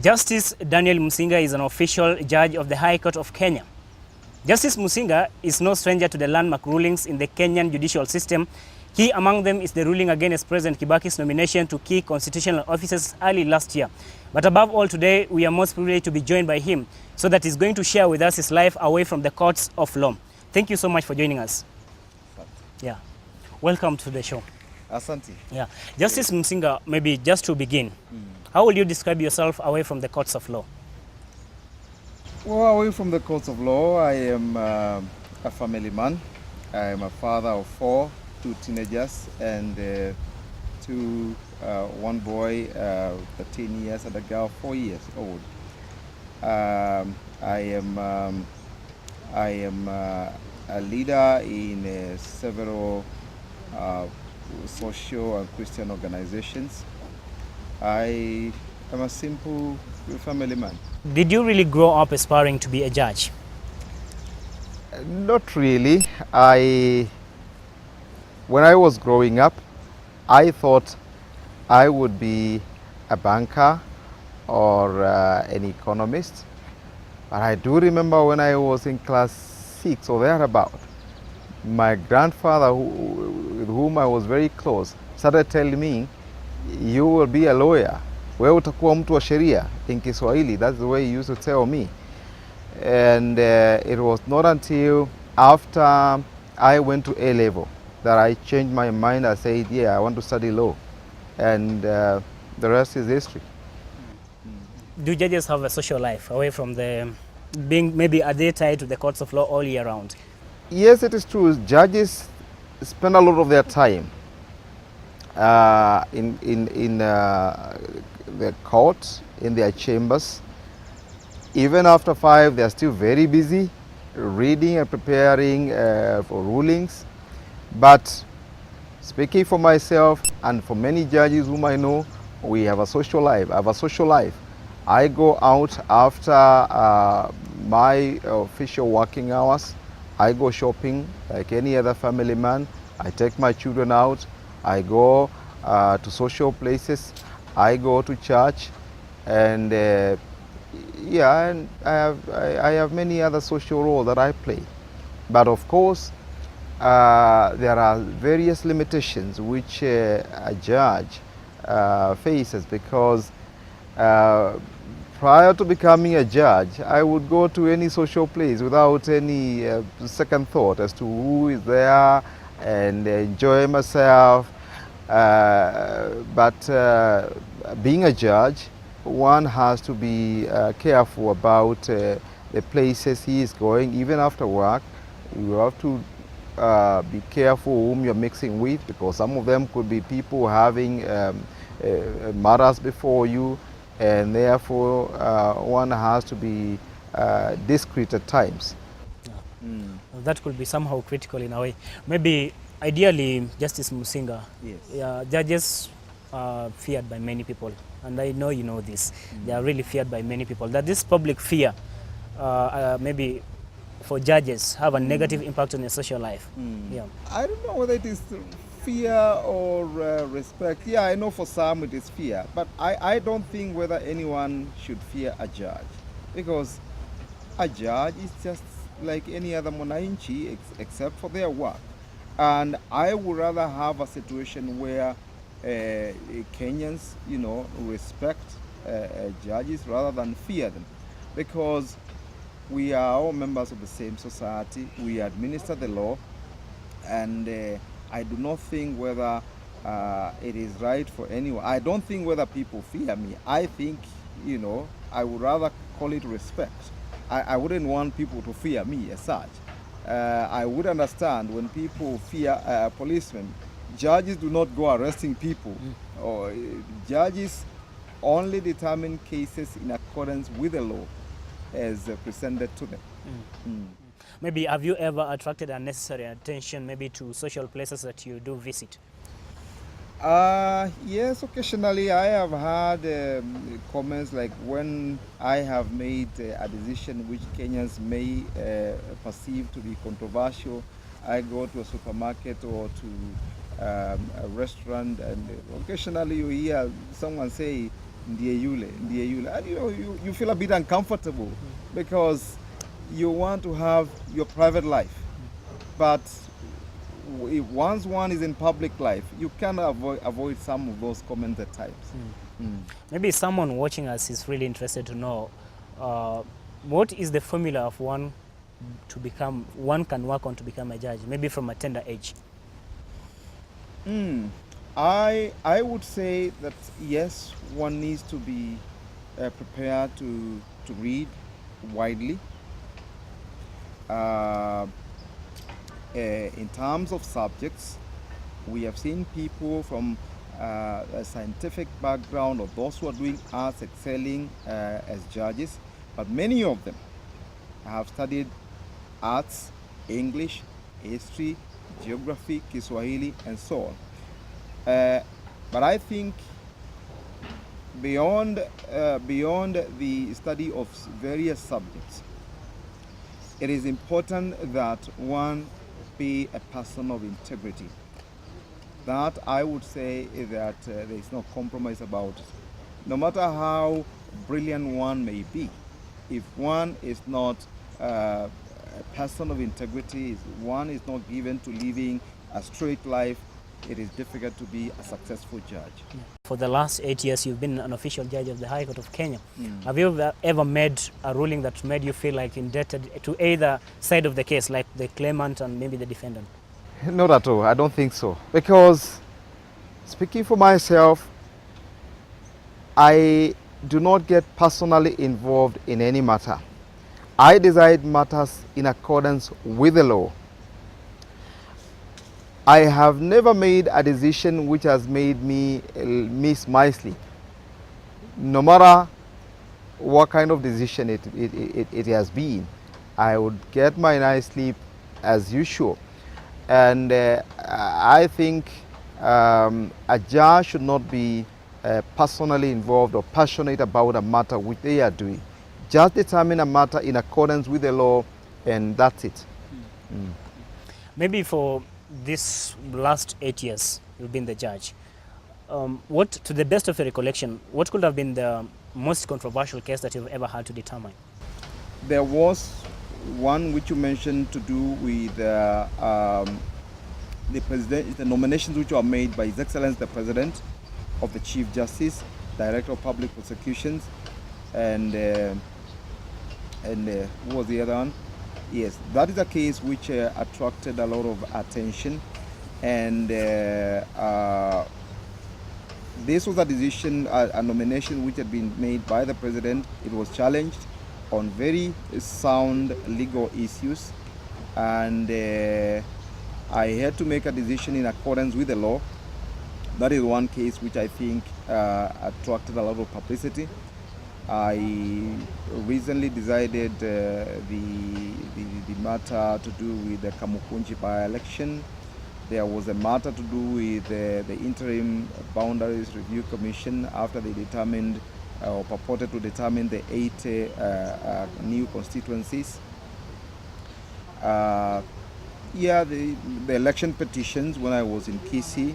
Justice Daniel Musinga is an official judge of the High Court of Kenya. Justice Musinga is no stranger to the landmark rulings in the Kenyan judicial system. Key among them is the ruling against President Kibaki's nomination to key constitutional offices early last year. But above all, today we are most privileged to be joined by him so that he's going to share with us his life away from the courts of law. Thank you so much for joining us. Yeah. Welcome to the show. Asante. Yeah. Justice Musinga, maybe just to begin, how will you describe yourself away from the courts of law? Well, away from the courts of law, I am a family man. I am a father of 4, 2 teenagers, and one boy, 13 years, and a girl 4 years old. I am a leader in several social and Christian organizations. I am a simple family man. Did you really grow up aspiring to be a judge? Not really. When I was growing up, I thought I would be a banker or an economist. But I do remember when I was in class 6 or thereabout, my grandfather, with whom I was very close, started telling me, you will be a lawyer. Wewe utakuwa mtu wa sheria in Kiswahili. That's the way he used to tell me. And it was not until after I went to A-level that I changed my mind. I said, yeah, I want to study law. And the rest is history. Do judges have a social life away from the being, maybe are they tied to the courts of law all year round? Yes, it is true. Judges spend a lot of their time in the court, in their chambers. Even after 5, they are still very busy reading and preparing for rulings. But speaking for myself and for many judges whom I know, we have a social life. I have a social life. I go out after my official working hours. I go shopping like any other family man. I take my children out. I go to social places. I go to church, and yeah, and I have many other social roles that I play. But of course, there are various limitations which a judge faces, because prior to becoming a judge, I would go to any social place without any second thought as to who is there and enjoy myself. But being a judge, one has to be careful about the places he is going. Even after work, you have to be careful whom you're mixing with, because some of them could be people having matters before you, and therefore one has to be discreet at times. Yeah. That could be somehow critical in a way. Maybe ideally, Justice Musinga, Yes. Judges are feared by many people, and I know you know this. They are really feared by many people. That this public fear, maybe for judges, have a negative impact on their social life. Yeah. I don't know whether it is fear or respect. Yeah, I know for some it is fear, but I don't think whether anyone should fear a judge, because a judge is just like any other mwananchi except for their work. And I would rather have a situation where Kenyans, respect judges rather than fear them, because we are all members of the same society. We administer the law, and I do not think whether it is right for anyone. I don't think whether people fear me. I think, I would rather call it respect. I wouldn't want people to fear me as such. I would understand when people fear policemen. Judges do not go arresting people. Or judges only determine cases in accordance with the law as presented to them. Maybe have you ever attracted unnecessary attention, maybe to social places that you do visit? Yes, occasionally I have had comments like when I have made a decision which Kenyans may perceive to be controversial. I go to a supermarket or to a restaurant, and occasionally you hear someone say, ndiye yule, ndiye yule. And you know, you feel a bit uncomfortable because you want to have your private life. But if once one is in public life, you can avoid some of those comments at times. Maybe someone watching us is really interested to know what is the formula of one can work on to become a judge, maybe from a tender age. I would say that yes, one needs to be prepared to read widely. In terms of subjects, we have seen people from a scientific background or those who are doing arts excelling as judges, but many of them have studied arts, English, history, geography, Kiswahili, and so on. But I think beyond the study of various subjects, it is important that one be a person of integrity. That I would say that there is no compromise about it. No matter how brilliant one may be, if one is not a person of integrity, if one is not given to living a straight life, it is difficult to be a successful judge. For the last 8 years, you've been an official judge of the High Court of Kenya. Have you ever made a ruling that made you feel like indebted to either side of the case, like the claimant and maybe the defendant? Not at all. I don't think so. Because speaking for myself, I do not get personally involved in any matter. I decide matters in accordance with the law. I have never made a decision which has made me miss my sleep. No matter what kind of decision it has been, I would get my night's sleep as usual. And I think a judge should not be personally involved or passionate about a matter which they are doing. Just determine a matter in accordance with the law, and that's it. Maybe for this last 8 years you've been the judge, what, to the best of your recollection, what could have been the most controversial case that you've ever had to determine? There was one which you mentioned to do with the president, the nominations which were made by His Excellency the President of the Chief Justice, Director of Public Prosecutions, and who was the other one? Yes, that is a case which attracted a lot of attention, and this was a decision, a nomination which had been made by the President. It was challenged on very sound legal issues, and I had to make a decision in accordance with the law. That is one case which I think attracted a lot of publicity. I recently decided the matter to do with the Kamukunji by-election. There was a matter to do with the Interim Boundaries Review Commission after they determined or purported to determine the 8 new constituencies. The election petitions when I was in Kisii.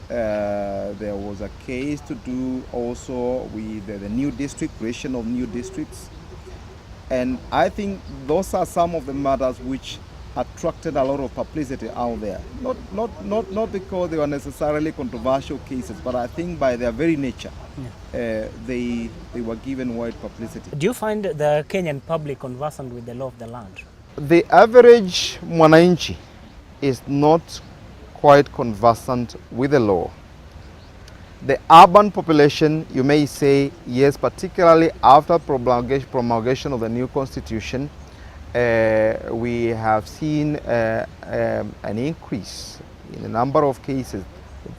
There was a case to do also with the new district, creation of new districts. And I think those are some of the matters which attracted a lot of publicity out there. Not because they were necessarily controversial cases, but I think by their very nature, they were given wide publicity. Do you find the Kenyan public conversant with the law of the land? The average mwananchi is not quite conversant with the law. The urban population, you may say, yes, particularly after promulgation of the new constitution, we have seen an increase in the number of cases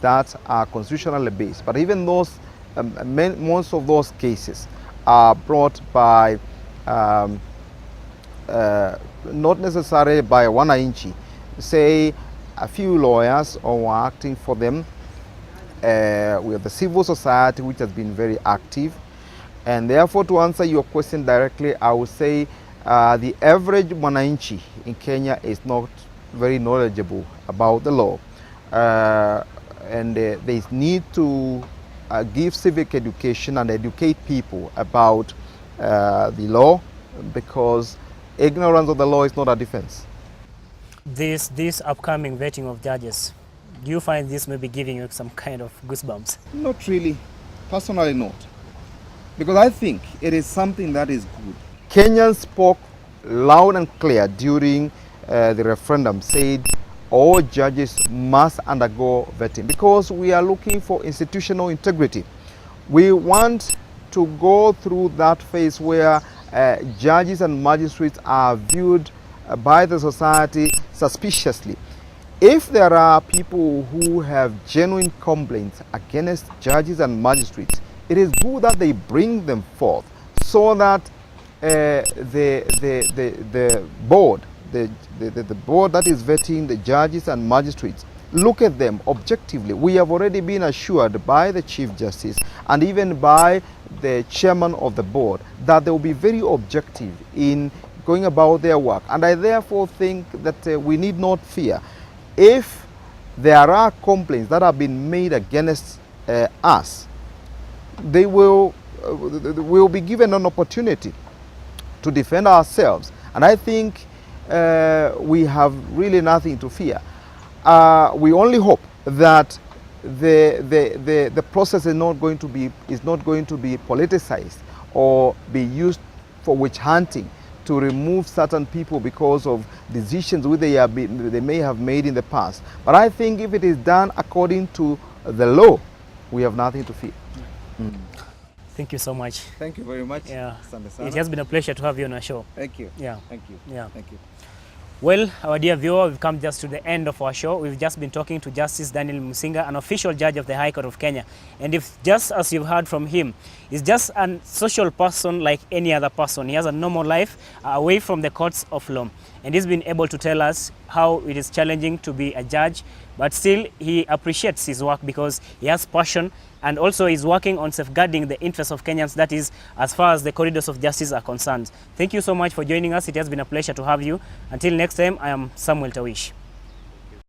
that are constitutionally based. But even those, most of those cases are brought by, not necessarily by wananchi, say a few lawyers or acting for them. We have the civil society which has been very active, and therefore to answer your question directly, I would say the average mwananchi in Kenya is not very knowledgeable about the law, and there is need to give civic education and educate people about the law, because ignorance of the law is not a defense. This upcoming vetting of judges, do you find this may be giving you some kind of goosebumps? Not really, personally not, because I think it is something that is good. Kenyans spoke loud and clear during the referendum, said all judges must undergo vetting, because we are looking for institutional integrity. We want to go through that phase where judges and magistrates are viewed by the society suspiciously. If there are people who have genuine complaints against judges and magistrates, it is good that they bring them forth, so that the board that is vetting the judges and magistrates look at them objectively. We have already been assured by the Chief Justice and even by the chairman of the board that they will be very objective in going about their work. And I therefore think that we need not fear. If there are complaints that have been made against us, they will be given an opportunity to defend ourselves. And I think we have really nothing to fear. We only hope that the process is not going to be politicized or be used for witch hunting to remove certain people because of decisions which they may have made in the past. But I think if it is done according to the law, we have nothing to fear. Mm. Thank you so much. Thank you very much. Yeah. It has been a pleasure to have you on our show. Thank you. Yeah. Thank you. Yeah. Thank you. Well, our dear viewer, we've come just to the end of our show. We've just been talking to Justice Daniel Musinga, an official judge of the High Court of Kenya. And if, just as you've heard from him, he's just a social person like any other person. He has a normal life away from the courts of law. And he's been able to tell us how it is challenging to be a judge, but still he appreciates his work because he has passion, and also is working on safeguarding the interests of Kenyans, that is, as far as the corridors of justice are concerned. Thank you so much for joining us. It has been a pleasure to have you. Until next time, I am Samuel TARWISH.